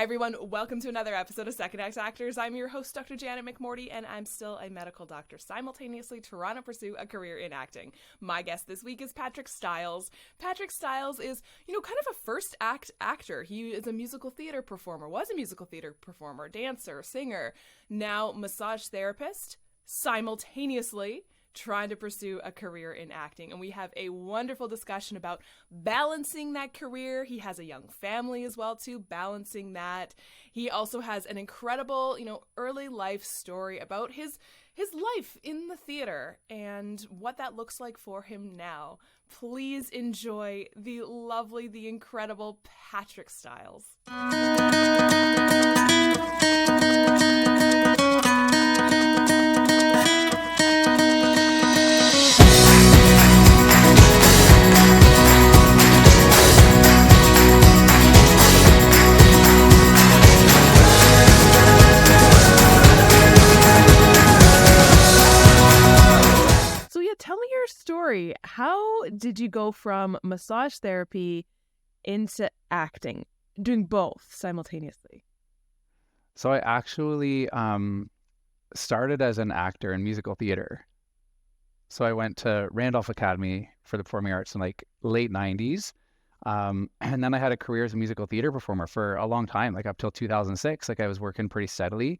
Hi everyone, welcome to another episode of Second Act Actors. I'm your host, Dr. Janet McMorty, and I'm still a medical doctor, simultaneously trying to pursue a career in acting. My guest this week is Patrick Stiles. Patrick Stiles is, kind of a first act actor. He is a musical theater performer, was a musical theater performer, dancer, singer, now massage therapist, simultaneously trying to pursue a career in acting. And we have a wonderful discussion about balancing that career. He has a young family as well, too, balancing that. He also has an incredible, early life story about his life in the theater and what that looks like for him now. Please enjoy the lovely, the incredible Patrick Stiles. Tell me your story. How did you go from massage therapy into acting, doing both simultaneously? So I actually started as an actor in musical theater. So I went to Randolph Academy for the Performing Arts in late 90s. And then I had a career as a musical theater performer for a long time, up till 2006. I was working pretty steadily.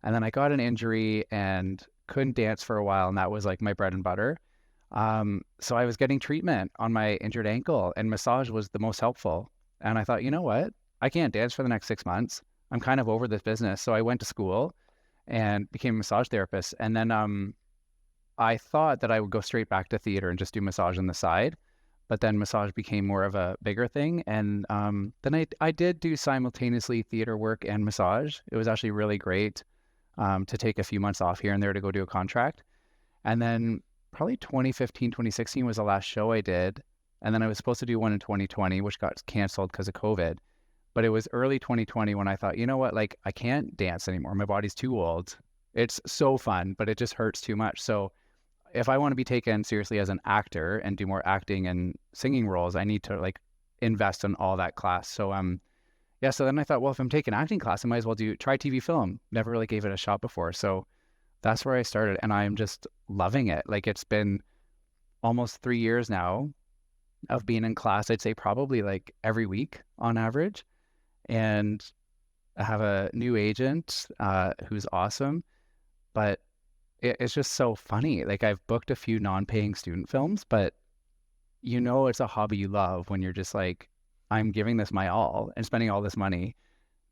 And then I got an injury and couldn't dance for a while, and that was my bread and butter. So I was getting treatment on my injured ankle, and massage was the most helpful. And I thought, you know what? I can't dance for the next 6 months. I'm kind of over this business. So I went to school and became a massage therapist. And then I thought that I would go straight back to theater and just do massage on the side. But then massage became more of a bigger thing. And then I did do simultaneously theater work and massage. It was actually really great to take a few months off here and there to go do a contract. And then probably 2015, 2016 was the last show I did. And then I was supposed to do one in 2020, which got canceled because of COVID. But it was early 2020 when I thought, you know what, I can't dance anymore. My body's too old. It's so fun, but it just hurts too much. So if I want to be taken seriously as an actor and do more acting and singing roles, I need to invest in all that class. So so then I thought, well, if I'm taking acting class, I might as well try TV film. Never really gave it a shot before. So that's where I started, and I'm just loving it. It's been almost 3 years now of being in class. I'd say probably every week on average. And I have a new agent who's awesome, but it's just so funny. I've booked a few non-paying student films, but it's a hobby you love when you're just I'm giving this my all and spending all this money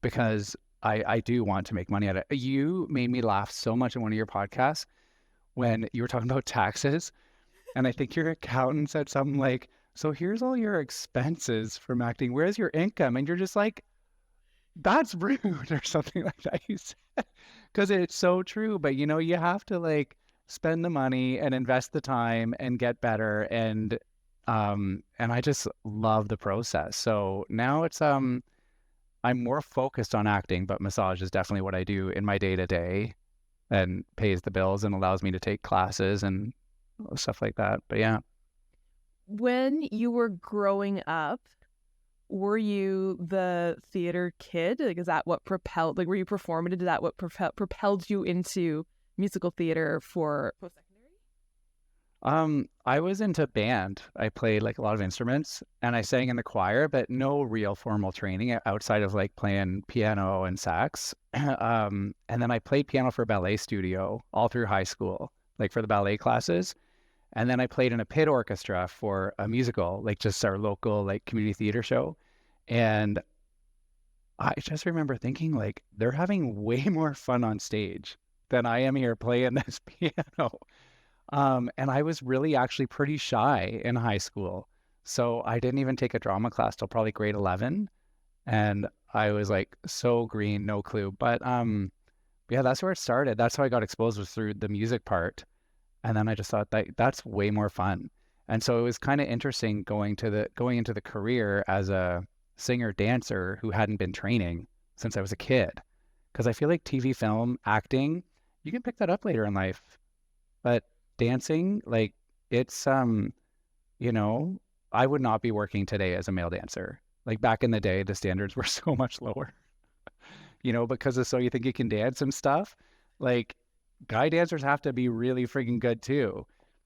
because I do want to make money at it. You made me laugh so much in one of your podcasts when you were talking about taxes. And I think your accountant said something so here's all your expenses from acting. Where's your income? And you're just that's rude or something like that. You said, because it's so true. But, you have to spend the money and invest the time and get better. And I just love the process. So now it's, I'm more focused on acting, but massage is definitely what I do in my day-to-day and pays the bills and allows me to take classes and stuff like that. But yeah. When you were growing up, were you the theater kid? Is that what propelled, were you performative? Did that what propelled you into musical theater for post-secondary? I was into band. I played a lot of instruments and I sang in the choir, but no real formal training outside of playing piano and sax. And then I played piano for a ballet studio all through high school, for the ballet classes. And then I played in a pit orchestra for a musical, just our local community theater show. And I just remember thinking they're having way more fun on stage than I am here playing this piano. And I was really actually pretty shy in high school. So I didn't even take a drama class till probably grade 11. And I was so green, no clue. But yeah, that's where it started. That's how I got exposed, was through the music part. And then I just thought that's way more fun. And so it was kind of interesting going into the career as a singer dancer who hadn't been training since I was a kid. Because I feel TV, film, acting, you can pick that up later in life. But dancing, it's I would not be working today as a male dancer. Back in the day, the standards were so much lower. because of So You Think You Can Dance and stuff. Like, guy dancers have to be really freaking good too.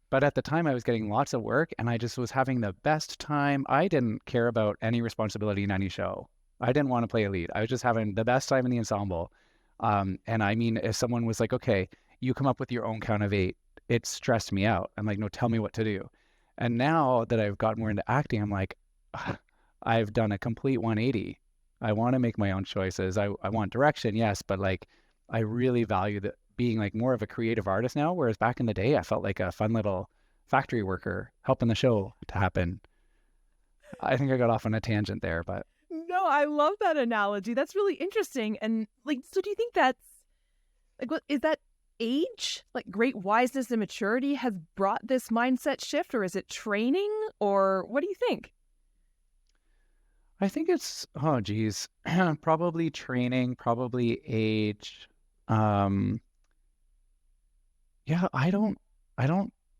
But at the time, I was getting lots of work and I just was having the best time. I didn't care about any responsibility in any show. I didn't want to play a lead. I was just having the best time in the ensemble. And I mean, if someone was like, okay, you come up with your own count of 8, it stressed me out. I'm like, no, tell me what to do. And now that I've gotten more into acting, I'm like, I've done a complete 180. I want to make my own choices. I want direction, yes, but like I really value that being like more of a creative artist now, whereas back in the day I felt like a fun little factory worker helping the show to happen. I think I got off on a tangent there, but No, I love that analogy. That's really interesting. And like, so do you think that's like, what is that age, like great wiseness and maturity has brought this mindset shift, or is it training, or what do you think? I think it's, oh geez, probably training, probably age. Um, yeah, I don't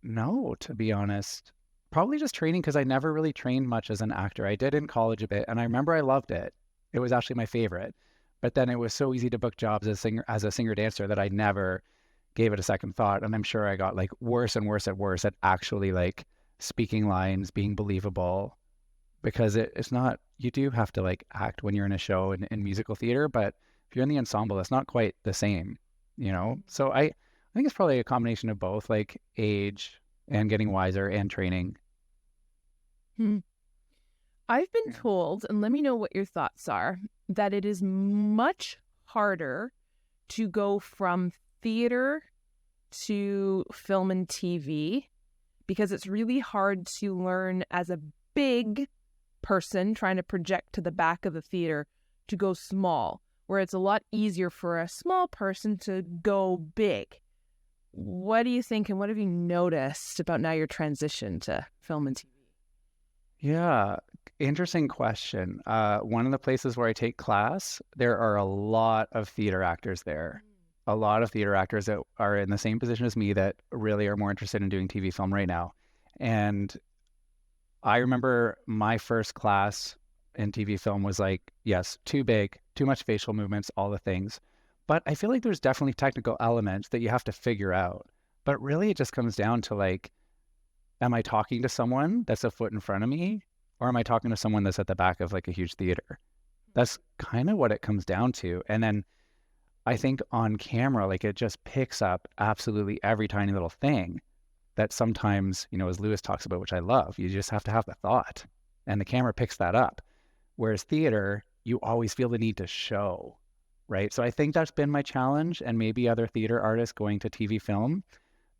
know, to be honest. Probably just training because I never really trained much as an actor. I did in college a bit, and I remember I loved it. It was actually my favorite. But then it was so easy to book jobs as a singer dancer that I never gave it a second thought. And I'm sure I got like worse and worse at actually like speaking lines, being believable, because it's not, you do have to like act when you're in a show in musical theater, but if you're in the ensemble, it's not quite the same. So I think it's probably a combination of both, like age and getting wiser and training. Hmm. I've been Yeah. told, and let me know what your thoughts are, that it is much harder to go from theater to film and TV because it's really hard to learn as a big person trying to project to the back of the theater to go small, where it's a lot easier for a small person to go big. What do you think, and what have you noticed about now your transition to film and TV? Yeah, interesting question. One of the places where I take class, there are a lot of theater actors there. A lot of theater actors that are in the same position as me that really are more interested in doing TV film right now. And I remember my first class in TV film was like, yes, too big, too much facial movements, all the things. But I feel like there's definitely technical elements that you have to figure out. But really, it just comes down to like, am I talking to someone that's a foot in front of me, or am I talking to someone that's at the back of like a huge theater? That's kind of what it comes down to. And then I think on camera, like it just picks up absolutely every tiny little thing that sometimes, as Lewis talks about, which I love, you just have to have the thought and the camera picks that up. Whereas theater, you always feel the need to show, right? So I think that's been my challenge, and maybe other theater artists going to TV film,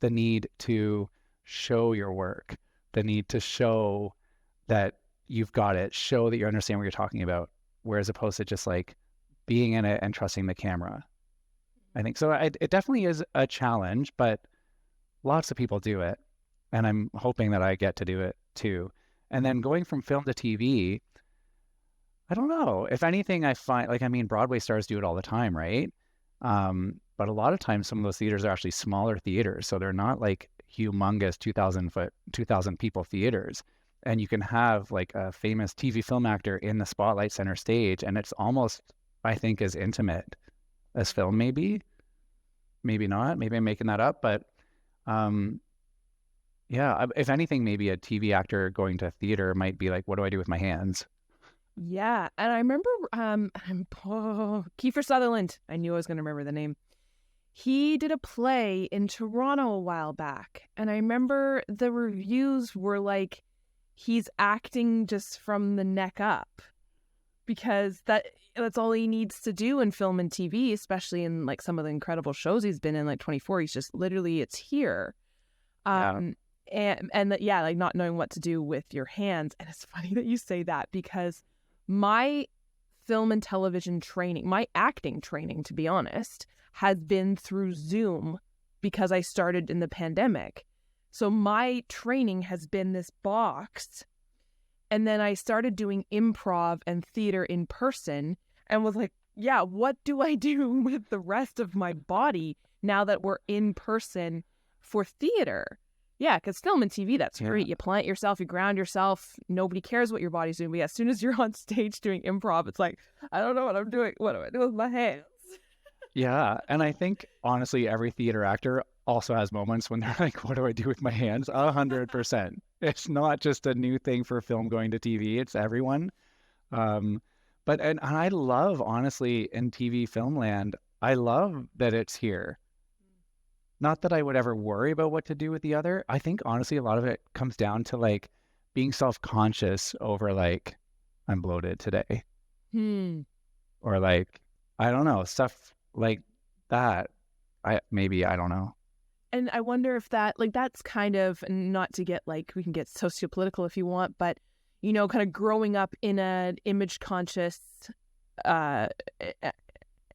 the need to show your work, the need to show that you've got it, show that you understand what you're talking about, whereas opposed to just like being in it and trusting the camera. I think so. It definitely is a challenge, but lots of people do it. And I'm hoping that I get to do it too. And then going from film to TV, I don't know. If anything, I find, like, I mean, Broadway stars do it all the time, right? But a lot of times, some of those theaters are actually smaller theaters. So they're not like humongous 2,000 people theaters. And you can have like a famous TV film actor in the spotlight center stage. And it's almost, I think, as intimate as film, maybe. Maybe not. Maybe I'm making that up. But yeah, if anything, maybe a TV actor going to theater might be like, what do I do with my hands? Yeah, and I remember Kiefer Sutherland. I knew I was going to remember the name. He did a play in Toronto a while back, and I remember the reviews were like, he's acting just from the neck up, because that's all he needs to do in film and TV, especially in like some of the incredible shows he's been in, like 24. He's just literally, it's here. Yeah. Yeah, like not knowing what to do with your hands. And it's funny that you say that, because my film and television training, my acting training, to be honest, has been through Zoom because I started in the pandemic. So my training has been this box. And then I started doing improv and theater in person and was like, yeah, what do I do with the rest of my body now that we're in person for theater? Yeah, because film and TV, that's Yeah. great. You plant yourself, you ground yourself. Nobody cares what your body's doing. But as soon as you're on stage doing improv, it's like, I don't know what I'm doing. What do I do with my hands? Yeah. And I think honestly, every theater actor also has moments when they're like, what do I do with my hands? 100%. It's not just a new thing for film going to TV. It's everyone. Um, but and I love, honestly, in TV film land, I love that it's here. Not that I would ever worry about what to do with the other. I think honestly, a lot of it comes down to like being self-conscious over like, I'm bloated today, Hmm. or like, I don't know, stuff like that. I don't know. And I wonder if that, like, that's kind of, not to get, like, we can get sociopolitical if you want, but, you know, kind of growing up in an image conscious uh,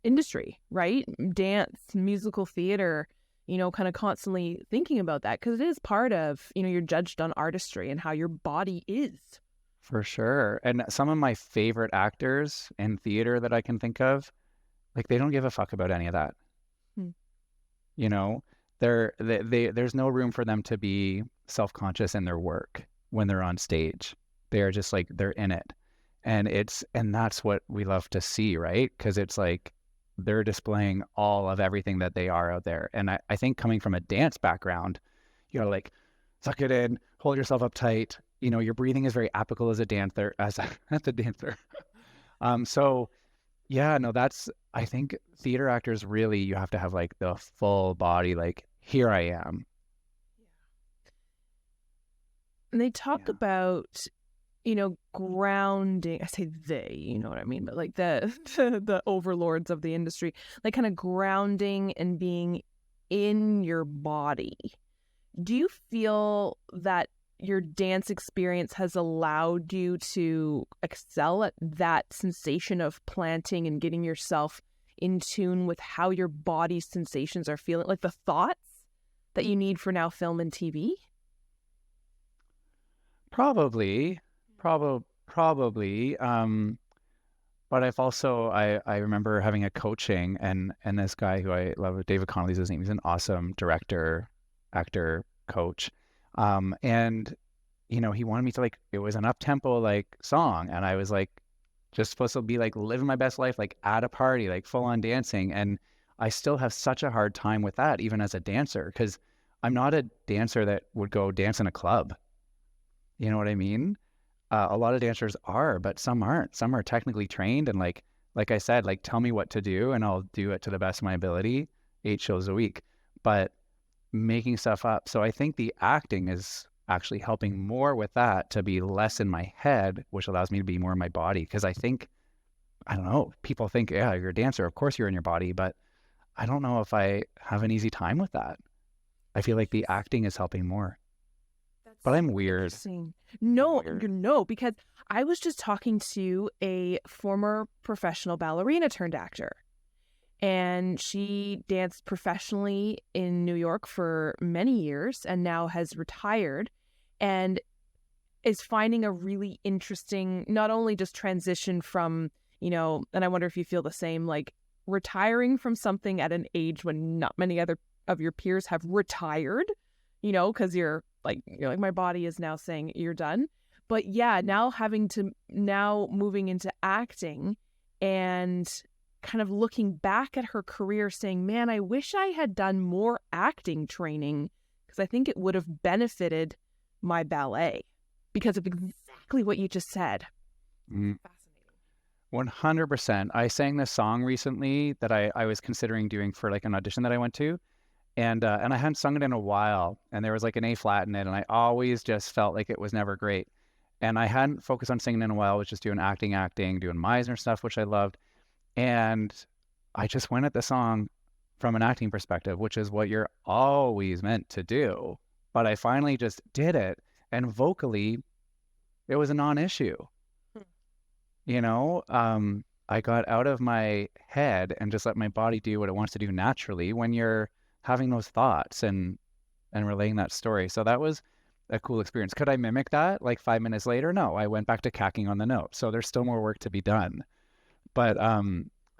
industry, right? Dance, musical theater, you know, kind of constantly thinking about that because it is part of, you know, you're judged on artistry and how your body is. For sure. And some of my favorite actors in theater that I can think of, like they don't give a fuck about any of that. Hmm. You know, there's no room for them to be self-conscious in their work when they're on stage. They're just like they're in it. And that's what we love to see, right? Because it's like they're displaying all of everything that they are out there. And I think coming from a dance background, you know, like suck it in, hold yourself up tight. You know, your breathing is very apical as a dancer, as a dancer. So yeah, no, I think theater actors really, you have to have like the full body, like, here I am. And they talk Yeah. about, you know, grounding. I say they, you know what I mean, but like the the overlords of the industry, like kind of grounding and being in your body. Do you feel that your dance experience has allowed you to excel at that sensation of planting and getting yourself in tune with how your body's sensations are feeling, like the thoughts that you need for now film and TV? Probably, probably. But I've also, I remember having a coaching and this guy who I love, David Connolly's his name. He's an awesome director, actor, coach. And you know, he wanted me to like, it was an up-tempo like song. And I was like, just supposed to be like living my best life, like at a party, like full on dancing. And I still have such a hard time with that, even as a dancer, because I'm not a dancer that would go dance in a club. You know what I mean? A lot of dancers are, but some aren't. Some are technically trained and like I said, like tell me what to do and I'll do it to the best of my ability, 8 shows a week. But making stuff up. So I think the acting is actually helping more with that to be less in my head, which allows me to be more in my body. Because I think, I don't know, people think, yeah, you're a dancer. Of course you're in your body, but I don't know if I have an easy time with that. I feel like the acting is helping more. But I'm weird. No, Weird. no, because I was just talking to a former professional ballerina turned actor. And she danced professionally in New York for many years and now has retired and is finding a really interesting, not only just transition from, you know, and I wonder if you feel the same, like retiring from something at an age when not many other of your peers have retired, you know, because you're like, my body is now saying you're done. But yeah, now moving into acting and kind of looking back at her career saying, man, I wish I had done more acting training because I think it would have benefited my ballet because of exactly what you just said. Mm. Fascinating. 100%. I sang this song recently that I was considering doing for like an audition that I went to. And I hadn't sung it in a while. And there was like an A flat in it. And I always just felt like it was never great. And I hadn't focused on singing in a while. I was just doing acting, doing Meisner stuff, which I loved. And I just went at the song from an acting perspective, which is what you're always meant to do. But I finally just did it. And vocally, it was a non-issue. You know, I got out of my head and just let my body do what it wants to do naturally when you're having those thoughts and relaying that story. So that was a cool experience. Could I mimic that like 5 minutes later? No, I went back to cacking on the note. So there's still more work to be done. But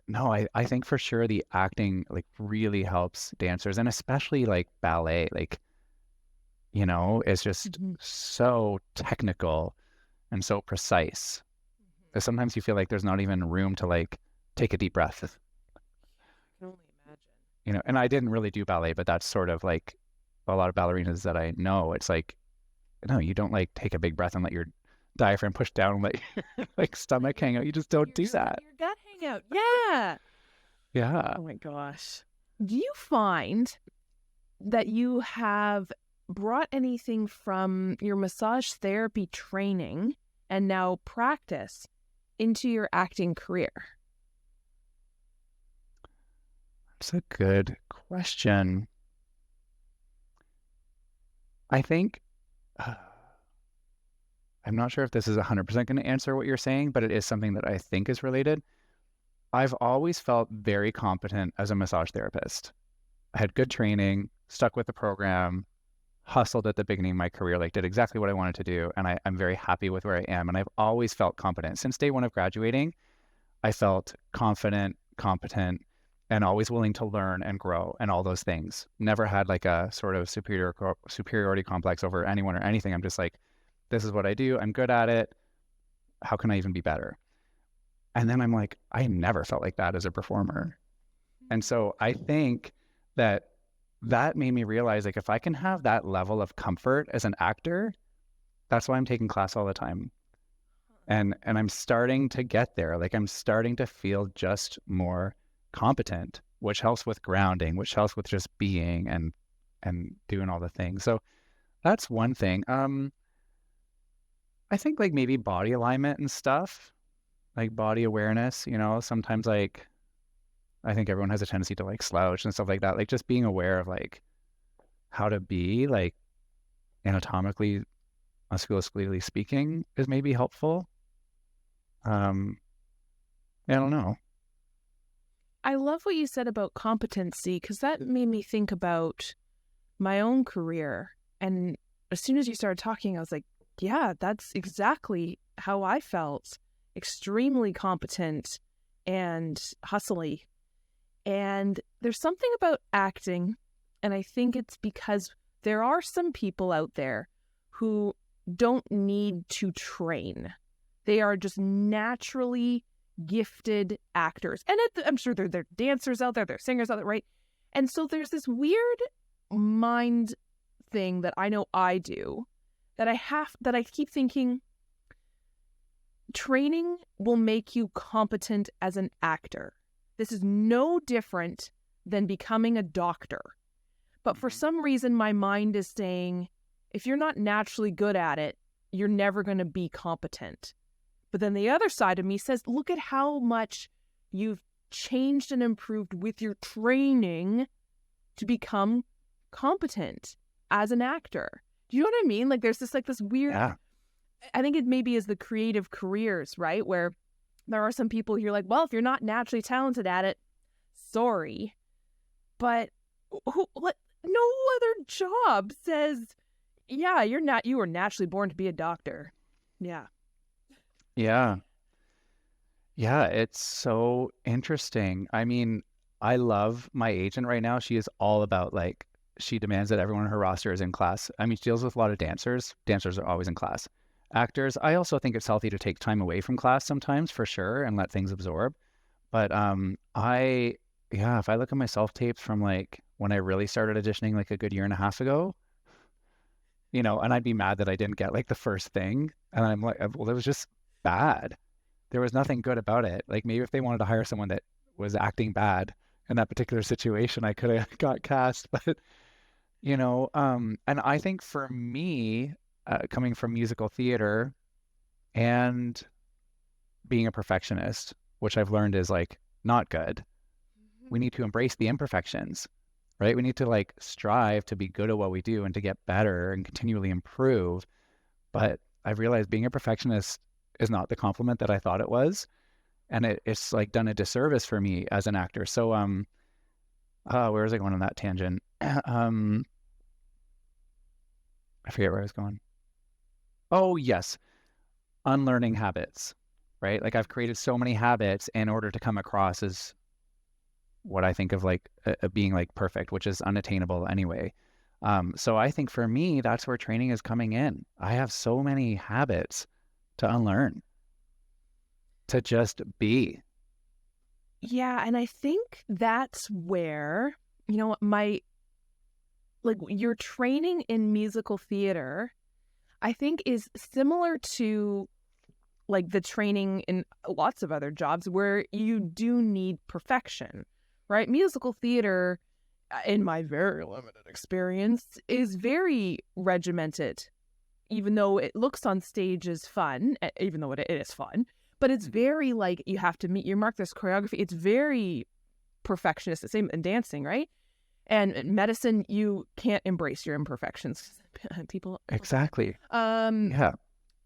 no, I think for sure the acting like really helps dancers and especially like ballet. Like is just so technical and so precise. That sometimes you feel like there's not even room to like take a deep breath. I can only imagine. And I didn't really do ballet, but that's sort of like a lot of ballerinas that I know. It's like, no, you don't like take a big breath and let your diaphragm push down and let your like stomach hang out. You just don't do that. Your gut hang out. Yeah. Yeah. Oh my gosh. Do you find that you have brought anything from your massage therapy training and now practice into your acting career? That's a good question. I think I'm not sure if this is 100% going to answer what you're saying, but it is something that I think is related. I've always felt very competent as a massage therapist. I had good training, stuck with the program, hustled at the beginning of my career, like did exactly what I wanted to do. And I'm very happy with where I am. And I've always felt competent. Since day one of graduating, I felt confident, competent, and always willing to learn and grow and all those things. Never had like a sort of superiority complex over anyone or anything. I'm just like, this is what I do. I'm good at it. How can I even be better? And then I'm like, I never felt like that as a performer. And so I think that made me realize, like, if I can have that level of comfort as an actor, that's why I'm taking class all the time. And I'm starting to get there. Like, I'm starting to feel just more competent, which helps with grounding, which helps with just being and doing all the things. So that's one thing. I think like maybe body alignment and stuff, like body awareness, sometimes like I think everyone has a tendency to like slouch and stuff like that. Like just being aware of like how to be like anatomically, musculoskeletal speaking is maybe helpful. I don't know. I love what you said about competency, because that made me think about my own career. And as soon as you started talking, I was like, yeah, that's exactly how I felt. Extremely competent and hustly. And there's something about acting, and I think it's because there are some people out there who don't need to train. They are just naturally gifted actors. And I'm sure there are dancers out there, there are singers out there, right? And so there's this weird mind thing that I know I do that I keep thinking, training will make you competent as an actor. This is no different than becoming a doctor. But for some reason, my mind is saying, if you're not naturally good at it, you're never going to be competent. But then the other side of me says, look at how much you've changed and improved with your training to become competent as an actor. Do you know what I mean? Like there's this weird, Yeah. I think it maybe is the creative careers, right? Where there are some people who are like, well, if you're not naturally talented at it, sorry. But no other job says, yeah, you were naturally born to be a doctor. Yeah. Yeah. Yeah, it's so interesting. I mean, I love my agent right now. She is all about like, she demands that everyone on her roster is in class. I mean, she deals with a lot of dancers. Dancers are always in class. Actors, I also think it's healthy to take time away from class sometimes for sure and let things absorb. But if I look at my self-tapes from like when I really started auditioning like a good year and a half ago, and I'd be mad that I didn't get like the first thing. And I'm like, well, it was just bad. There was nothing good about it. Like maybe if they wanted to hire someone that was acting bad in that particular situation, I could have got cast. But, and I think for me, coming from musical theater and being a perfectionist, which I've learned is like not good. We need to embrace the imperfections, right? We need to like strive to be good at what we do and to get better and continually improve. But I've realized being a perfectionist is not the compliment that I thought it was. And it's like done a disservice for me as an actor. So, where was I going on that tangent? I forget where I was going. Oh, yes. Unlearning habits, right? Like I've created so many habits in order to come across as what I think of like being like perfect, which is unattainable anyway. So I think for me, that's where training is coming in. I have so many habits to unlearn, to just be. Yeah, and I think that's where, your training in musical theater, I think is similar to like the training in lots of other jobs where you do need perfection, right? Musical theater, in my very limited experience, is very regimented, even though it looks on stage as fun, even though it is fun, but it's very like you have to meet your mark. There's choreography. It's very perfectionist. The same in dancing, right? And in medicine, you can't embrace your imperfections. People. Exactly. Um. Yeah.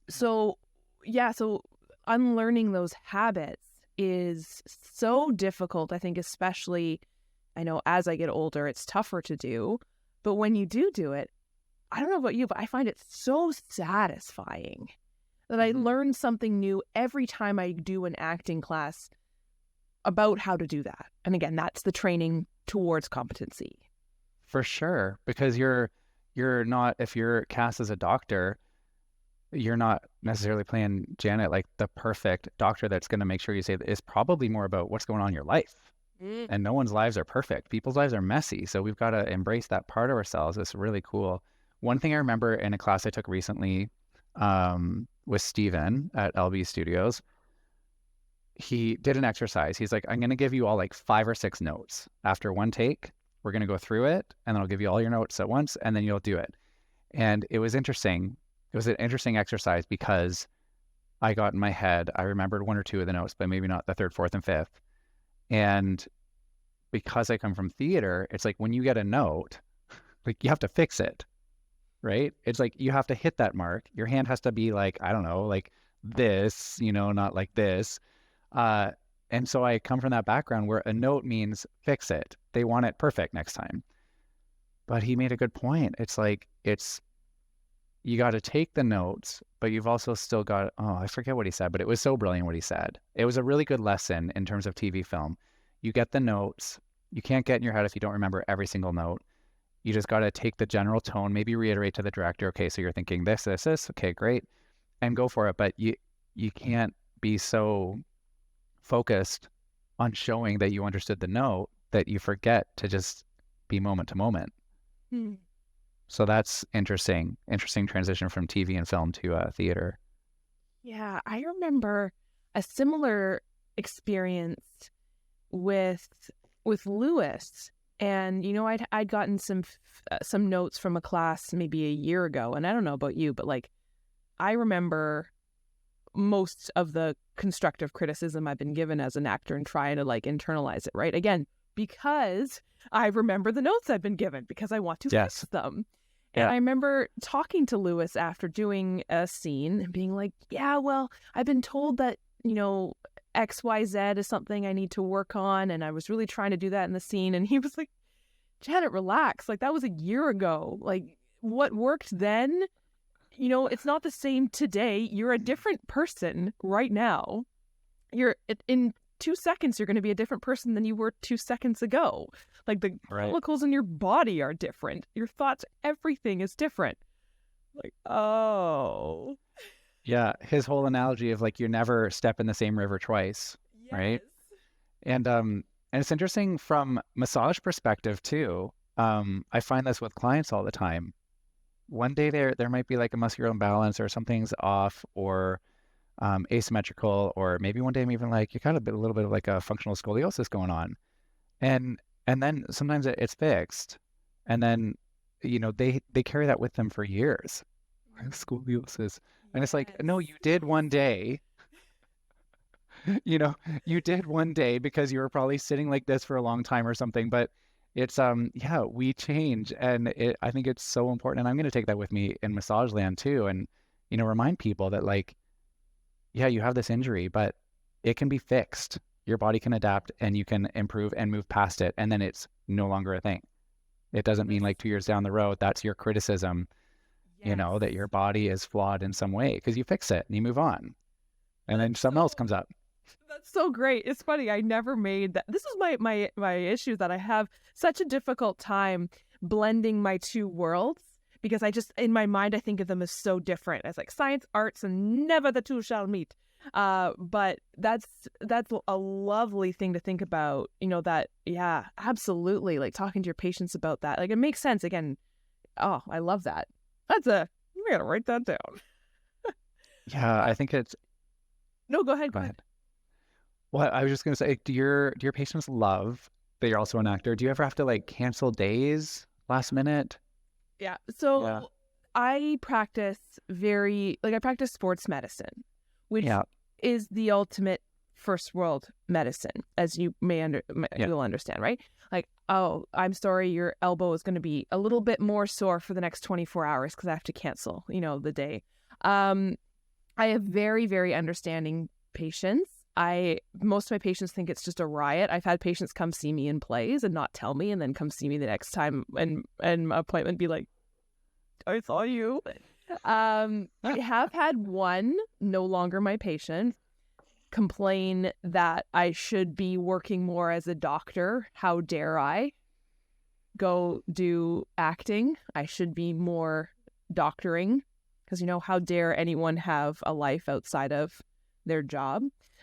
So, yeah. So unlearning those habits is so difficult. I think, especially, I know as I get older, it's tougher to do. But when you do it, I don't know about you, but I find it so satisfying that I learn something new every time I do an acting class about how to do that. And again, that's the training towards competency. For sure. Because you're not, if you're cast as a doctor, you're not necessarily playing Janet like the perfect doctor that's going to make sure you say that. It's probably more about what's going on in your life. And no one's lives are perfect. People's lives are messy. So we've got to embrace that part of ourselves. It's really cool. One thing I remember in a class I took recently with Steven at LB Studios, he did an exercise. He's like, I'm going to give you all like 5 or 6 notes. After one take, we're going to go through it, and then I'll give you all your notes at once, and then you'll do it. And it was interesting. It was an interesting exercise because I got in my head, I remembered 1 or 2 of the notes, but maybe not the 3rd, 4th, and 5th. And because I come from theater, it's like when you get a note, like you have to fix it, right? It's like you have to hit that mark. Your hand has to be like, I don't know, like this, not like this. And so I come from that background where a note means fix it. They want it perfect next time. But he made a good point. It's like, you got to take the notes, but you've also still got, I forget what he said, but it was so brilliant what he said. It was a really good lesson in terms of TV film. You get the notes. You can't get in your head if you don't remember every single note. You just got to take the general tone, maybe reiterate to the director, okay, so you're thinking this, this, this, okay, great, and go for it. But you can't be so focused on showing that you understood the note that you forget to just be moment to moment. So that's interesting transition from TV and film to theater. Yeah, I remember a similar experience with Lewis, and I'd gotten some notes from a class maybe a year ago, and I don't know about you, but like I remember most of the constructive criticism I've been given as an actor and trying to like internalize it, right? Again, because I remember the notes I've been given because I want to fix them. And I remember talking to Lewis after doing a scene and being like, yeah, well, I've been told that, XYZ is something I need to work on. And I was really trying to do that in the scene. And he was like, Janet, relax. Like, that was a year ago. Like, what worked then, it's not the same today. You're a different person right now. You're in 2 seconds, you're going to be a different person than you were 2 seconds ago. Like the chemicals in your body are different. Your thoughts, everything is different. Like, oh. Yeah, his whole analogy of like you never step in the same river twice, right? And it's interesting from massage perspective too. I find this with clients all the time. One day there might be like a muscular imbalance or something's off or asymmetrical, or maybe one day I'm even like you got a little bit of like a functional scoliosis going on, and then sometimes it's fixed, and then they carry that with them for years, scoliosis, and it's like, no, you did one day. You did one day because you were probably sitting like this for a long time or something, but it's we change, and I think it's so important, and I'm going to take that with me in massage land too, and remind people that like, yeah, you have this injury, but it can be fixed. Your body can adapt and you can improve and move past it. And then it's no longer a thing. It doesn't mean like 2 years down the road, that's your criticism, that your body is flawed in some way, because you fix it and you move on. And then something else comes up. That's so great. It's funny. I never made that. This is my issue, that I have such a difficult time blending my two worlds, because I just, in my mind, I think of them as so different, as like science, arts, and never the two shall meet. But that's a lovely thing to think about, that, yeah, absolutely. Like talking to your patients about that, like it makes sense. Again, oh, I love that. You gotta write that down. Yeah, I think it's. No, go ahead. Go ahead. Well, I was just gonna say, do your patients love that you're also an actor? Do you ever have to like cancel days last minute? Yeah. So Yeah. I practice I practice sports medicine, which Yeah. is the ultimate first world medicine, as you you'll understand, right? Like, oh, I'm sorry, your elbow is going to be a little bit more sore for the next 24 hours because I have to cancel, the day. I have very, very understanding patients. Most of my patients think it's just a riot. I've had patients come see me in plays and not tell me, and then come see me the next time and my appointment be like, I saw you. I have had one, no longer my patient, complain that I should be working more as a doctor. How dare I go do acting? I should be more doctoring, because, how dare anyone have a life outside of their job?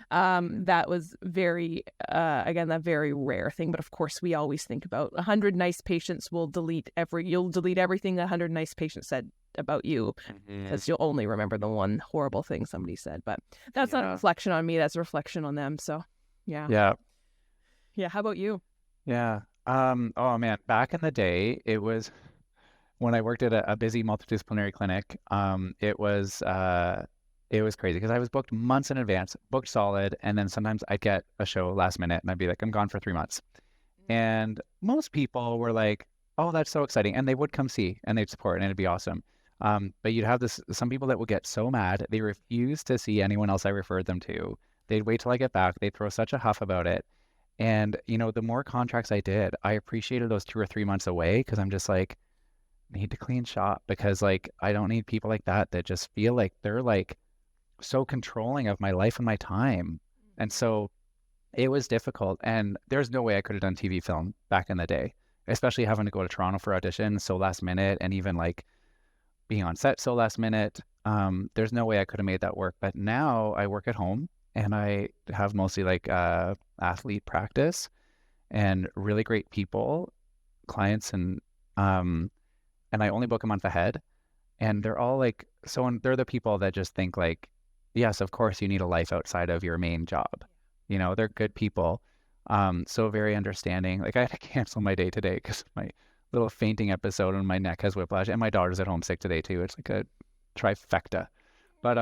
That was very, again, that very rare thing. But of course, we always think about 100 nice patients you'll delete everything 100 nice patients said about you, because you'll only remember the one horrible thing somebody said. But that's not a reflection on me. That's a reflection on them. So, yeah. Yeah. Yeah. How about you? Yeah. Oh man, back in the day, it was when I worked at a busy multidisciplinary clinic. It was crazy because I was booked months in advance, booked solid, and then sometimes I'd get a show last minute and I'd be like, I'm gone for 3 months. And most people were like, oh, that's so exciting. And they would come see and they'd support and it'd be awesome. But you'd have some people that would get so mad, they refuse to see anyone else I referred them to. They'd wait till I get back. They'd throw such a huff about it. And, the more contracts I did, I appreciated those 2 or 3 months away, because I'm just like, need to clean shop, because like, I don't need people like that just feel like they're like so controlling of my life and my time. And so it was difficult. And there's no way I could have done TV film back in the day, especially having to go to Toronto for auditions so last minute, and even like being on set so last minute. There's no way I could have made that work. But now I work at home and I have mostly like athlete practice and really great people, clients, and I only book a month ahead. And they're all like, they're the people that just think like, yes, of course you need a life outside of your main job. They're good people. So very understanding. Like I had to cancel my day today because my little fainting episode and my neck has whiplash, and my daughter's at home sick today too. It's like a trifecta. But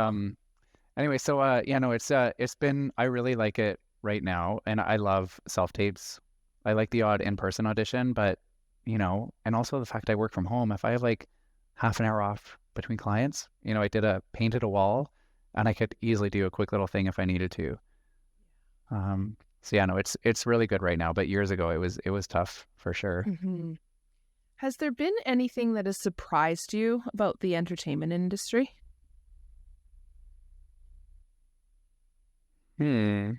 anyway, so it's been, I really like it right now, and I love self-tapes. I like the odd in-person audition, but and also the fact I work from home. If I have like half an hour off between clients, I painted a wall, and I could easily do a quick little thing if I needed to. So yeah, no, it's really good right now. But years ago, it was tough for sure. Mm-hmm. Has there been anything that has surprised you about the entertainment industry? I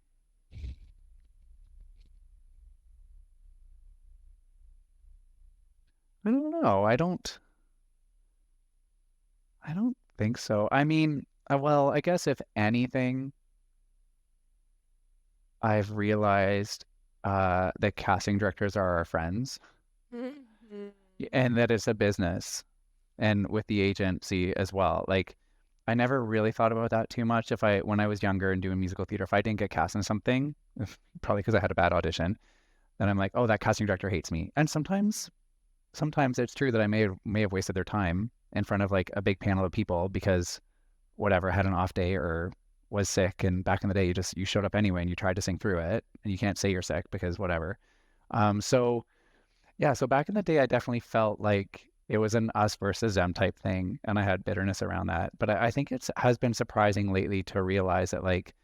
don't know. I don't think so. I mean, well, I guess if anything, I've realized that casting directors are our friends, and that it's a business, and with the agency as well. Like, I never really thought about that too much. When I was younger and doing musical theater, if I didn't get cast in something, probably because I had a bad audition, then I'm like, oh, that casting director hates me. And sometimes it's true that I may have wasted their time in front of like a big panel of people because whatever, had an off day or was sick. And back in the day, you showed up anyway and you tried to sing through it, and you can't say you're sick because whatever. So yeah, so back in the day, I definitely felt like it was an us versus them type thing, and I had bitterness around that. But I think has been surprising lately to realize that like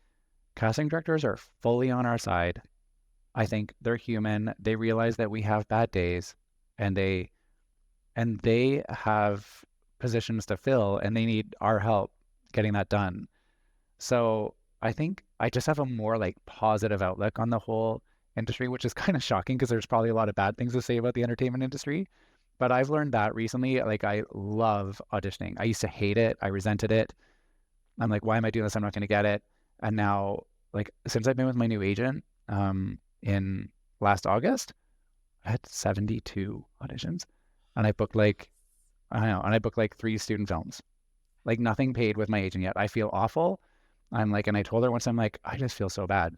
casting directors are fully on our side. I think they're human. They realize that we have bad days, and they have positions to fill, and they need our help getting that done. So I think I just have a more like positive outlook on the whole industry, which is kind of shocking because there's probably a lot of bad things to say about the entertainment industry. But I've learned that recently. Like, I love auditioning. I used to hate it. I resented it. I'm like, why am I doing this? I'm not going to get it. And now, like, since I've been with my new agent, in last August, I had 72 auditions, and I booked like, I don't know, and I booked like 3 student films, like nothing paid with my agent yet. I feel awful. I'm like, and I told her once, I'm like, I just feel so bad.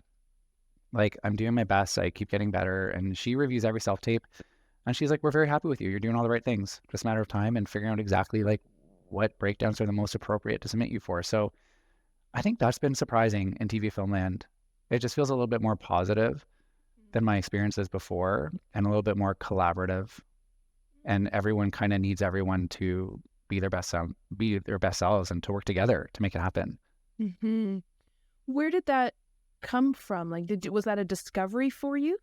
Like, I'm doing my best. I keep getting better. And she reviews every self tape, and she's like, we're very happy with you. You're doing all the right things. Just a matter of time and figuring out exactly like what breakdowns are the most appropriate to submit you for. So I think that's been surprising in TV film land. It just feels a little bit more positive than my experiences before, and a little bit more collaborative. And everyone kind of needs everyone to be their best selves, and to work together to make it happen. Mm-hmm. Where did that come from? Like, was that a discovery for you?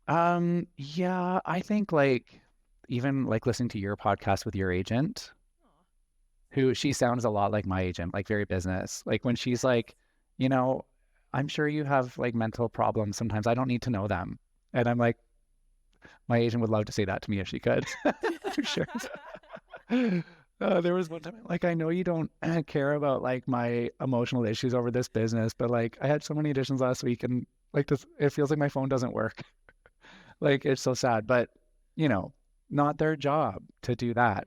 Yeah, I think like even like listening to your podcast with your agent, who she sounds a lot like my agent, like very business. Like when she's like, you know, I'm sure you have like mental problems sometimes. I don't need to know them. And I'm like, my agent would love to say that to me if she could. For sure. There was one time, like, I know you don't care about like my emotional issues over this business, but like I had so many auditions last week, and like this, it feels like my phone doesn't work. Like it's so sad, but you know, not their job to do that.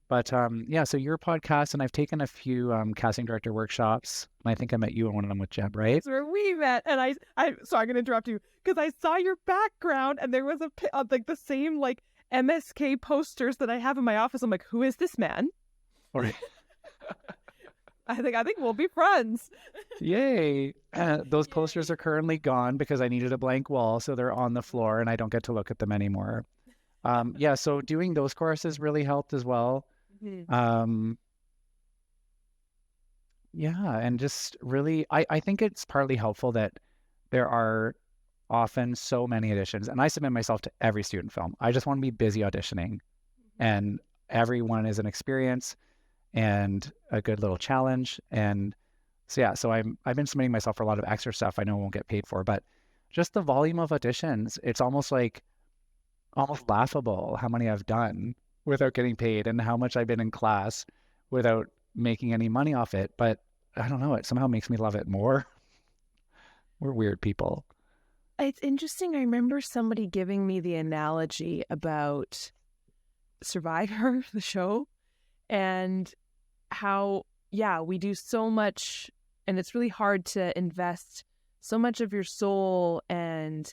But yeah, so your podcast, and I've taken a few casting director workshops, and I think I met you in one of them with Jeb, right? That's where we met, and so I'm gonna interrupt you because I saw your background, and there was like the same like MSK posters that I have in my office. I'm like, who is this man? Right. I think we'll be friends. Yay. Those posters are currently gone because I needed a blank wall, so they're on the floor and I don't get to look at them anymore. Yeah, so doing those courses really helped as well. Mm-hmm. Yeah, and just really, I think it's partly helpful that there are often so many auditions, and I submit myself to every student film. I just want to be busy auditioning, and everyone is an experience and a good little challenge. And so yeah, so I've been submitting myself for a lot of extra stuff I know I won't get paid for, but just the volume of auditions, it's almost laughable how many I've done without getting paid, and how much I've been in class without making any money off it. But I don't know, it somehow makes me love it more. We're weird people. It's interesting. I remember somebody giving me the analogy about Survivor, the show, and how, yeah, we do so much, and it's really hard to invest so much of your soul and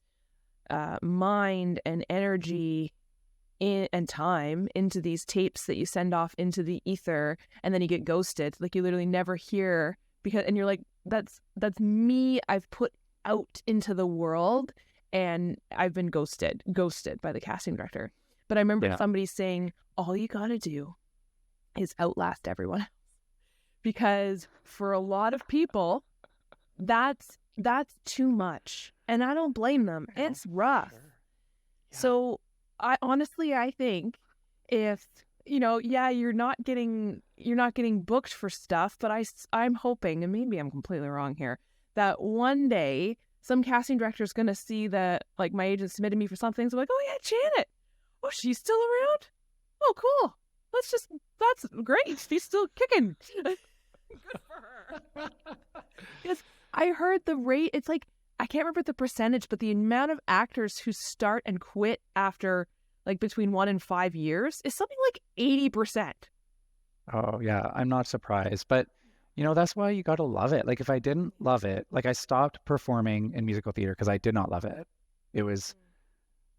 mind and energy and time into these tapes that you send off into the ether, and then you get ghosted. Like you literally never hear, and you're like, that's me. I've put out into the world, and I've been ghosted by the casting director. But I remember somebody saying, all you gotta do is outlast everyone. Because for a lot of people, that's too much. And I don't blame them. It's rough. Sure. Yeah. So I think if, you're not getting booked for stuff, but I'm hoping, and maybe I'm completely wrong here, that one day some casting director is going to see that like my agent submitted me for something. So I'm like, oh yeah, Janet. Oh, she's still around? Oh, cool. That's great. She's still kicking. Good for her. Because I heard the rate, it's like, I can't remember the percentage, but the amount of actors who start and quit after like between 1 and 5 years is something like 80%. Oh yeah, I'm not surprised. But that's why you got to love it. Like if I didn't love it, like I stopped performing in musical theater because I did not love it. It was,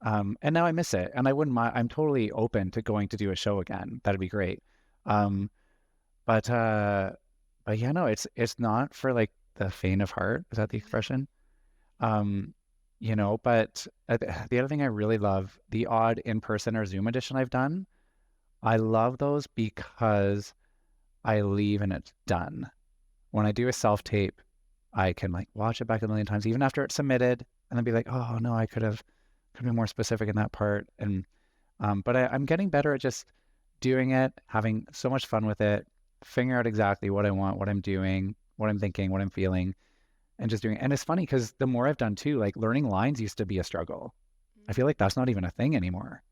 and now I miss it, and I wouldn't mind. I'm totally open to going to do a show again. That'd be great. But yeah, no, it's not for like the faint of heart. Is that the expression? But the other thing I really love, the odd in-person or Zoom edition I've done, I love those because I leave and it's done. When I do a self-tape, I can like watch it back a million times, even after it's submitted, and then be like, oh no, I could be more specific in that part. And but I'm getting better at just doing it, having so much fun with it, figuring out exactly what I want, what I'm doing, what I'm thinking, what I'm feeling, and just doing it. And it's funny because the more I've done too, like learning lines used to be a struggle. I feel like that's not even a thing anymore.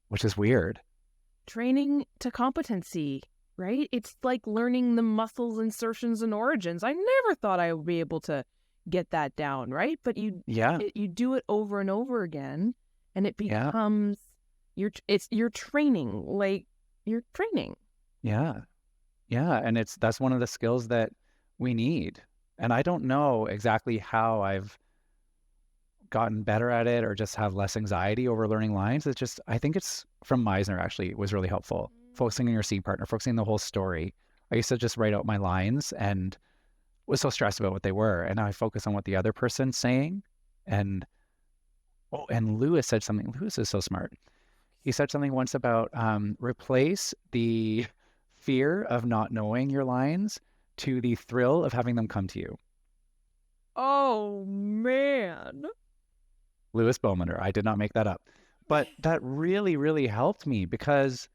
which is weird. Training to competency right? It's like learning the muscles, insertions, and origins. I never thought I would be able to get that down, right? But you do it over and over again, and it becomes you're training, like you're training. Yeah. And that's one of the skills that we need. And I don't know exactly how I've gotten better at it or just have less anxiety over learning lines. It's just, I think it's from Meisner, actually. It was really helpful. Focusing on your scene partner, focusing on the whole story. I used to just write out my lines and was so stressed about what they were. And now I focus on what the other person's saying. And Lewis said something. Lewis is so smart. He said something once about replace the fear of not knowing your lines to the thrill of having them come to you. Oh, man. Lewis Bowmaner. I did not make that up. But that really, really helped me because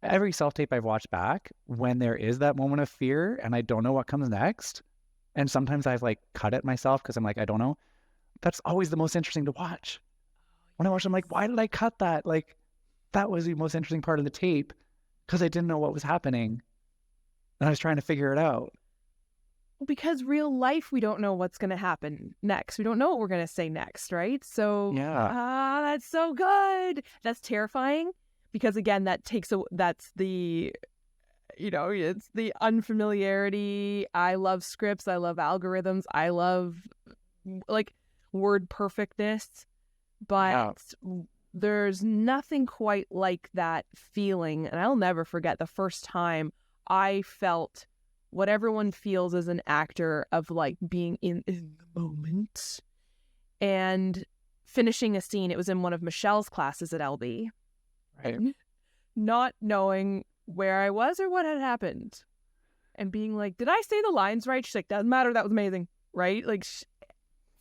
every self-tape I've watched back, when there is that moment of fear and I don't know what comes next, and sometimes I've like cut it myself because I'm like, I don't know, that's always the most interesting to watch. When I watch, I'm like, why did I cut that? Like, that was the most interesting part of the tape because I didn't know what was happening. And I was trying to figure it out. Because real life, we don't know what's going to happen next. We don't know what we're going to say next, right? So, that's so good. That's terrifying because, again, that's the, it's the unfamiliarity. I love scripts. I love algorithms. I love, like, word perfectness. But there's nothing quite like that feeling. And I'll never forget the first time I felt what everyone feels as an actor of like being in the moment and finishing a scene. It was in one of Michelle's classes at LB. Right. Not knowing where I was or what had happened. And being like, did I say the lines right? She's like, doesn't matter. That was amazing. Right? Like,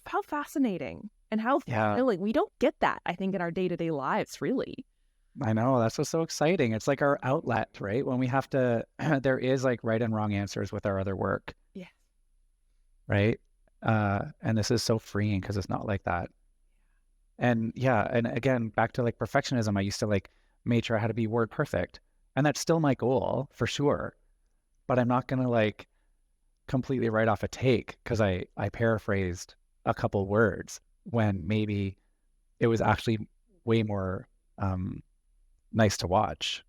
how fascinating and how thrilling. We don't get that, I think, in our day-to-day lives, really. I know, that's what's so exciting. It's like our outlet, right? When we have to, there is like right and wrong answers with our other work. Yeah. Right? And this is so freeing because it's not like that. And and again, back to like perfectionism, I used to like make sure I had to be word perfect. And that's still my goal for sure. But I'm not going to like completely write off a take because I paraphrased a couple words when maybe it was actually way more nice to watch,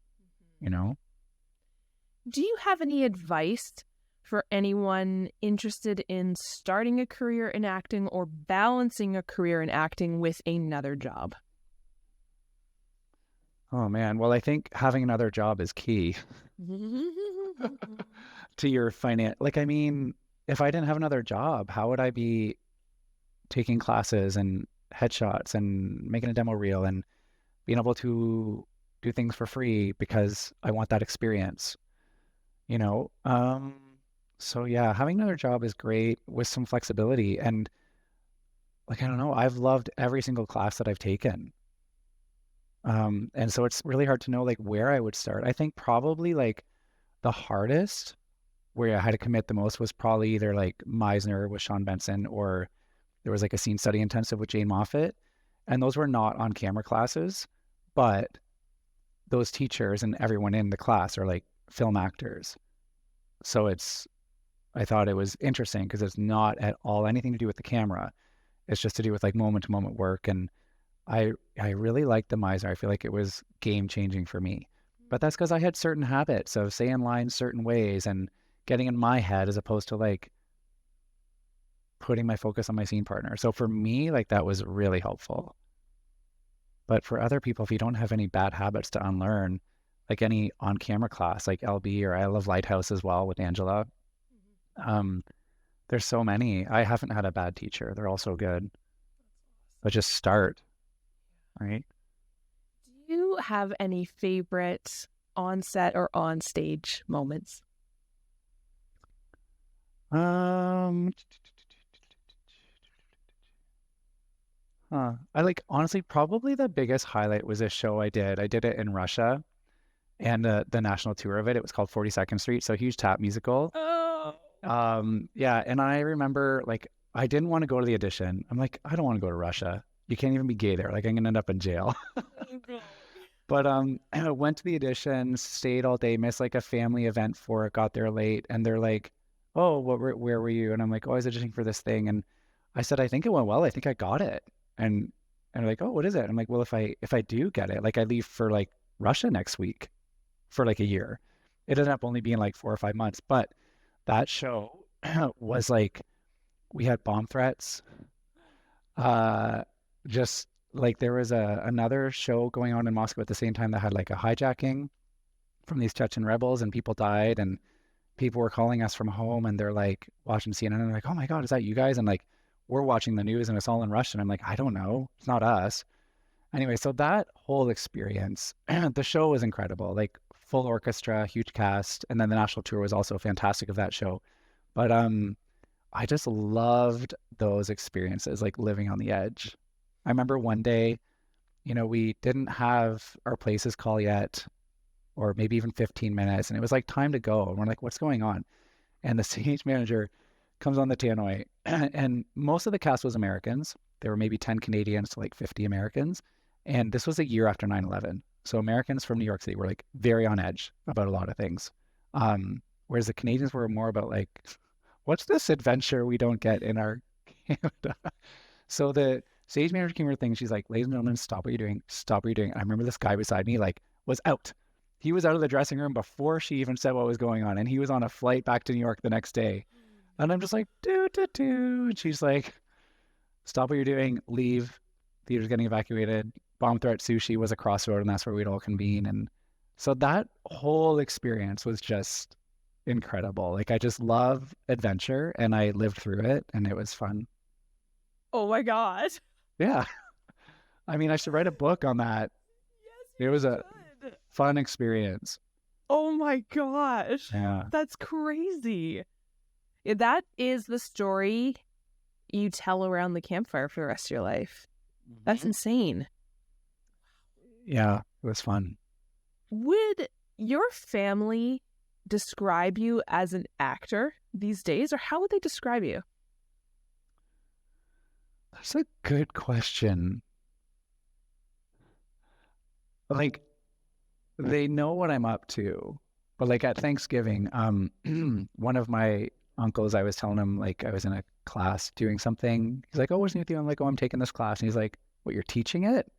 Do you have any advice for anyone interested in starting a career in acting or balancing a career in acting with another job? Oh man, well, I think having another job is key to your finance. Like, I mean, if I didn't have another job, how would I be taking classes and headshots and making a demo reel and being able to do things for free because I want that experience, So yeah, having another job is great with some flexibility. And like, I don't know, I've loved every single class that I've taken. And so it's really hard to know like where I would start. I think probably like the hardest where I had to commit the most was probably either like Meisner with Sean Benson or there was like a scene study intensive with Jane Moffat. And those were not on camera classes, but those teachers and everyone in the class are like film actors. So I thought it was interesting because it's not at all anything to do with the camera. It's just to do with like moment to moment work. And I really liked the Meisner. I feel like it was game changing for me. But that's because I had certain habits of saying lines certain ways and getting in my head as opposed to like putting my focus on my scene partner. So for me, like that was really helpful. But for other people, if you don't have any bad habits to unlearn, like any on-camera class, like LB or I Love Lighthouse as well with Angela, there's so many. I haven't had a bad teacher. They're all so good. But just start, right? Do you have any favorite on-set or on-stage moments? I like, honestly, probably the biggest highlight was a show I did. I did it in Russia and the national tour of it. It was called 42nd Street. So huge tap musical. Oh. And I remember like, I didn't want to go to the audition. I'm like, I don't want to go to Russia. You can't even be gay there. Like I'm going to end up in jail. But I went to the audition, stayed all day, missed like a family event for it, got there late, and they're like, "Oh, where were you?" And I'm like, "Oh, I was auditioning for this thing." And I said, "I think it went well. I think I got it." And they're like, "Oh, what is it?" I'm like, "Well, if I do get it, like I leave for like Russia next week for like a year. It ended up only being like 4 or 5 months, but that show was like we had bomb threats. Uh, just like there was another show going on in Moscow at the same time that had like a hijacking from these Chechen rebels, and people died, and people were calling us from home, and they're like watching CNN, and they're like, "Oh my God, is that you guys?" And like we're watching the news, and it's all in Russian. I'm like, "I don't know, it's not us." Anyway, so that whole experience, the show was incredible, like full orchestra, huge cast, and then the national tour was also fantastic of that show. But I just loved those experiences, like living on the edge. I remember one day, we didn't have our places call yet, or maybe even 15 minutes, and it was like time to go. And we're like, what's going on? And the stage manager comes on the tannoy, and most of the cast was Americans. There were maybe 10 Canadians to like 50 Americans. And this was a year after 9/11. So Americans from New York City were like very on edge about a lot of things. Whereas the Canadians were more about like, what's this adventure we don't get in our Canada? So the stage manager came over thing. She's like, "Ladies and gentlemen, stop what you're doing. Stop what you're doing." And I remember this guy beside me like was out. He was out of the dressing room before she even said what was going on. And he was on a flight back to New York the next day. And I'm just like, do. And she's like, "Stop what you're doing. Leave. Theater's getting evacuated." Bomb threat sushi was across the road, and that's where we'd all convene. And so that whole experience was just incredible. Like I just love adventure, and I lived through it, and it was fun. Oh my God. Yeah. I mean, I should write a book on that. Yes, It was a should. fun experience. Oh my gosh. Yeah. That's crazy. Yeah, that is the story you tell around the campfire for the rest of your life. That's insane. Yeah, it was fun. Would your family describe you as an actor these days, or how would they describe you? That's a good question. Like, they know what I'm up to, but like at Thanksgiving, one of my uncles, I was telling him like I was in a class doing something. He's like, "Oh, what's new with you?" I'm like, "Oh, I'm taking this class." And he's like, "What, you're teaching it?"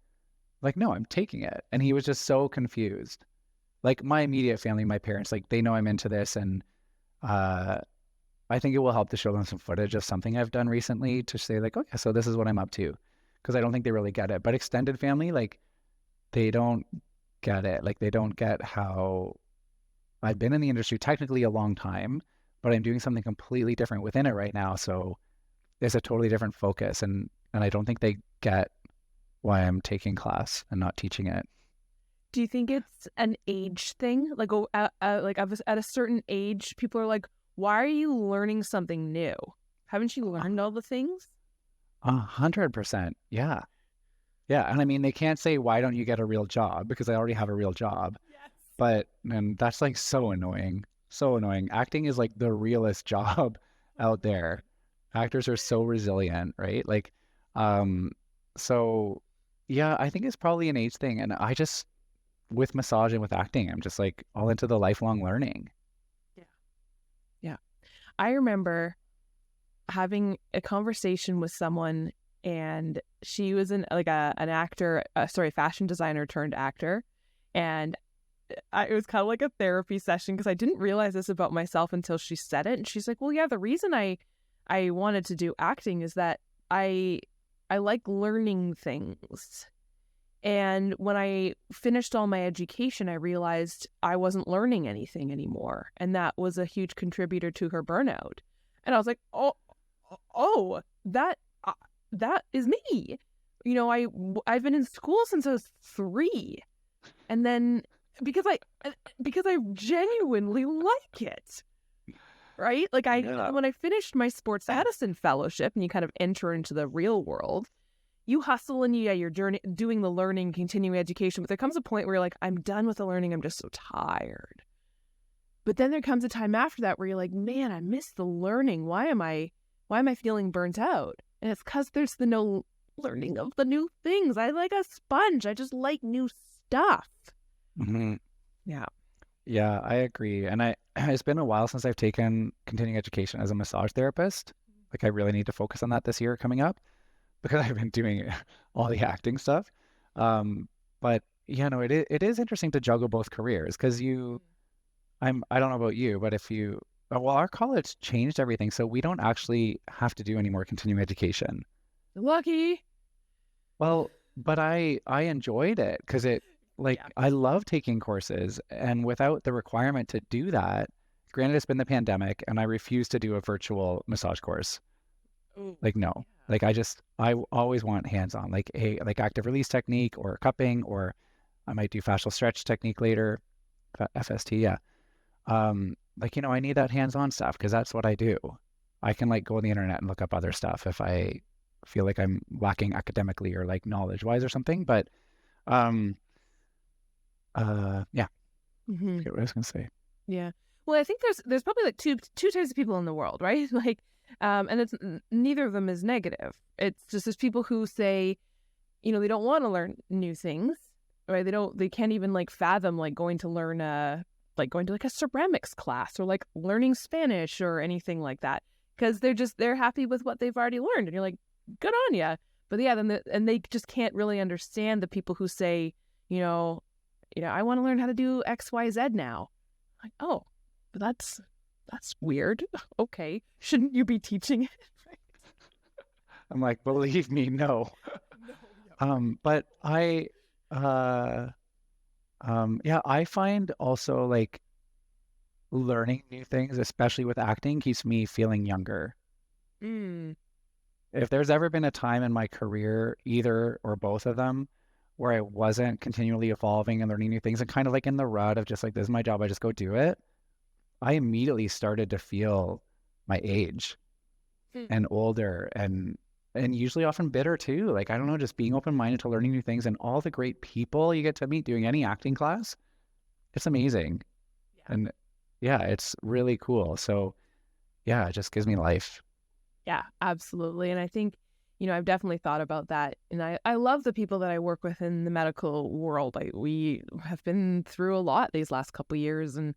Like, "No, I'm taking it." And he was just so confused. Like my immediate family, my parents, like they know I'm into this, and uh, I think it will help to show them some footage of something I've done recently to say like, "Okay, so this is what I'm up to," because I don't think they really get it. But extended family, like they don't get it. Like they don't get how I've been in the industry technically a long time, but I'm doing something completely different within it right now. So there's a totally different focus, and I don't think they get why I'm taking class and not teaching it. Do you think it's an age thing? Like, at a certain age, people are like, "Why are you learning something new? Haven't you learned all the things?" 100%. Yeah. Yeah. And I mean, they can't say, "Why don't you get a real job?" Because I already have a real job. Yes. But and that's like so annoying. So annoying. Acting is like the realest job out there. Actors are so resilient, right? Like, so yeah, I think it's probably an age thing. And I just, with massage and with acting, I'm just like all into the lifelong learning. Yeah. I remember having a conversation with someone, and she was an actor, fashion designer turned actor. And it was kind of like a therapy session because I didn't realize this about myself until she said it. And she's like, "Well, yeah, the reason I wanted to do acting is that I like learning things. And when I finished all my education, I realized I wasn't learning anything anymore. And that was a huge contributor to her burnout." And I was like, oh, that is me. I've been in school since I was 3. And then because I genuinely like it. Right? Like when I finished my sports medicine fellowship, and you kind of enter into the real world, you hustle and you're doing the learning, continuing education, but there comes a point where you're like, "I'm done with the learning. I'm just so tired." But then there comes a time after that where you're like, "Man, I miss the learning. Why am I feeling burnt out?" And it's because there's the no learning of the new things. I like a sponge. I just like new stuff. Mhm. Yeah. Yeah, I agree. And it's been a while since I've taken continuing education as a massage therapist. Like I really need to focus on that this year coming up because I've been doing all the acting stuff. But it is interesting to juggle both careers because I don't know about you, but well, our college changed everything, so we don't actually have to do any more continuing education. Lucky. Well, but I enjoyed it because Yeah. I love taking courses, and without the requirement to do that, granted it's been the pandemic and I refuse to do a virtual massage course. Ooh. Like no. Like I always want hands-on, like active release technique or cupping, or I might do fascial stretch technique later, FST, yeah. I need that hands-on stuff because that's what I do. I can like go on the internet and look up other stuff if I feel like I'm lacking academically or like knowledge-wise or something. But yeah, I Mm-hmm. forget what I was gonna say. Yeah. Well, I think there's probably like two types of people in the world, right? Like, and it's neither of them is negative. It's just there's people who say, they don't want to learn new things, right? They can't even like fathom like going to learn going to like a ceramics class or like learning Spanish or anything like that because they're happy with what they've already learned, and you're like, good on ya. But yeah, and they just can't really understand the people who say, I want to learn how to do X, Y, Z now. Like, oh, but that's weird. Okay, shouldn't you be teaching it? I'm like, believe me, no. But I find also like learning new things, especially with acting, keeps me feeling younger. Mm. If there's ever been a time in my career, either or both of them, where I wasn't continually evolving and learning new things and kind of like in the rut of just like, this is my job, I just go do it, I immediately started to feel my age and older and usually often bitter too. Like, I don't know, just being open-minded to learning new things and all the great people you get to meet doing any acting class. It's amazing. Yeah. And yeah, it's really cool. So yeah, it just gives me life. Yeah, absolutely. And I think, I've definitely thought about that. And I love the people that I work with in the medical world. We have been through a lot these last couple of years. And,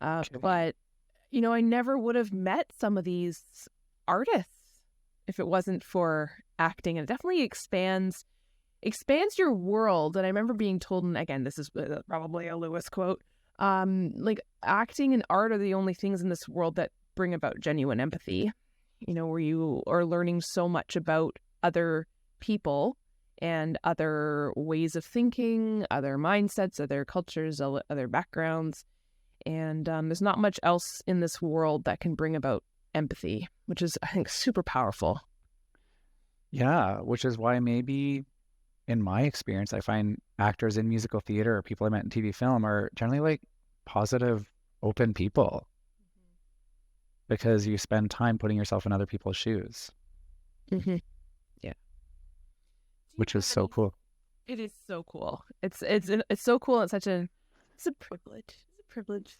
but, I never would have met some of these artists if it wasn't for acting. And it definitely expands your world. And I remember being told, and again, this is probably a Lewis quote, like acting and art are the only things in this world that bring about genuine empathy. Where you are learning so much about other people and other ways of thinking, other mindsets, other cultures, other backgrounds. And there's not much else in this world that can bring about empathy, which is, I think, super powerful. Yeah, which is why maybe in my experience, I find actors in musical theater or people I met in TV film are generally like positive, open people because you spend time putting yourself in other people's shoes, Mm-hmm. Yeah. which is so cool. It is so cool. It's so cool. It's a privilege. It's a privilege.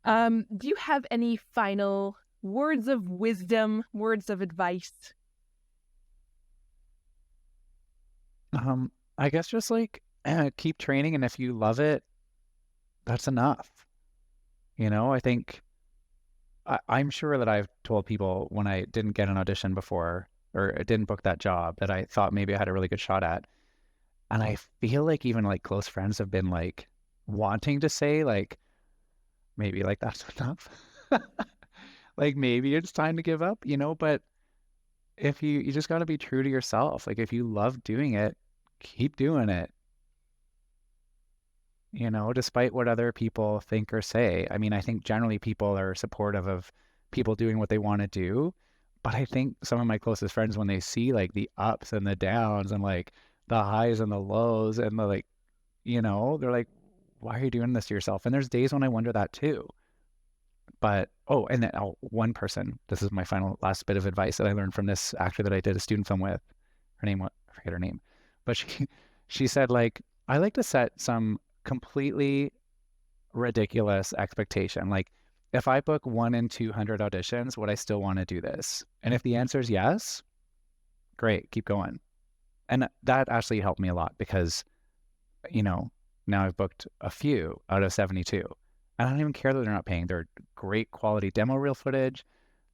Do you have any final words of wisdom, words of advice? I guess just like keep training, and if you love it, that's enough. I think I'm sure that I've told people when I didn't get an audition before or didn't book that job that I thought maybe I had a really good shot at. And I feel like even like close friends have been like wanting to say like, maybe like that's enough. Like maybe it's time to give up, but if you just got to be true to yourself. Like if you love doing it, keep doing it. Despite what other people think or say. I mean, I think generally people are supportive of people doing what they want to do. But I think some of my closest friends, when they see like the ups and the downs and like the highs and the lows and the like, they're like, why are you doing this to yourself? And there's days when I wonder that too. But, and then one person, this is my last bit of advice that I learned from this actor that I did a student film with. Her name, I forget her name, but she said like, I like to set some completely ridiculous expectation. Like if I book 1 in 200 auditions, would I still want to do this? And if the answer is yes, great, keep going. And that actually helped me a lot because, you know, now I've booked a few out of 72. And I don't even care that they're not paying. They're great quality demo reel footage.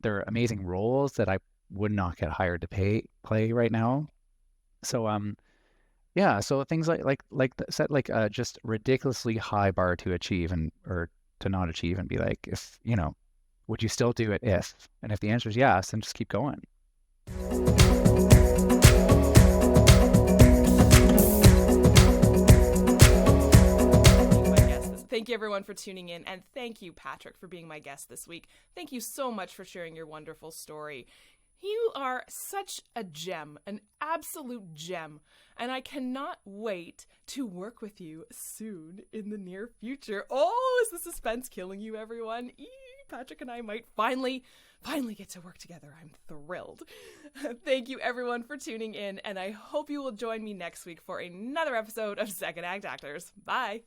They're amazing roles that I would not get hired to play right now. So yeah, so things set like a just ridiculously high bar to achieve and or to not achieve, and be like, if you know, would you still do it if? And if the answer is yes, then just keep going. Thank you everyone for tuning in, and thank you, Patrick, for being my guest this week. Thank you so much for sharing your wonderful story. You are such a gem, an absolute gem, and I cannot wait to work with you soon in the near future. Oh, is the suspense killing you, everyone? Patrick and I might finally get to work together. I'm thrilled. Thank you everyone for tuning in, and I hope you will join me next week for another episode of Second Act Actors. Bye.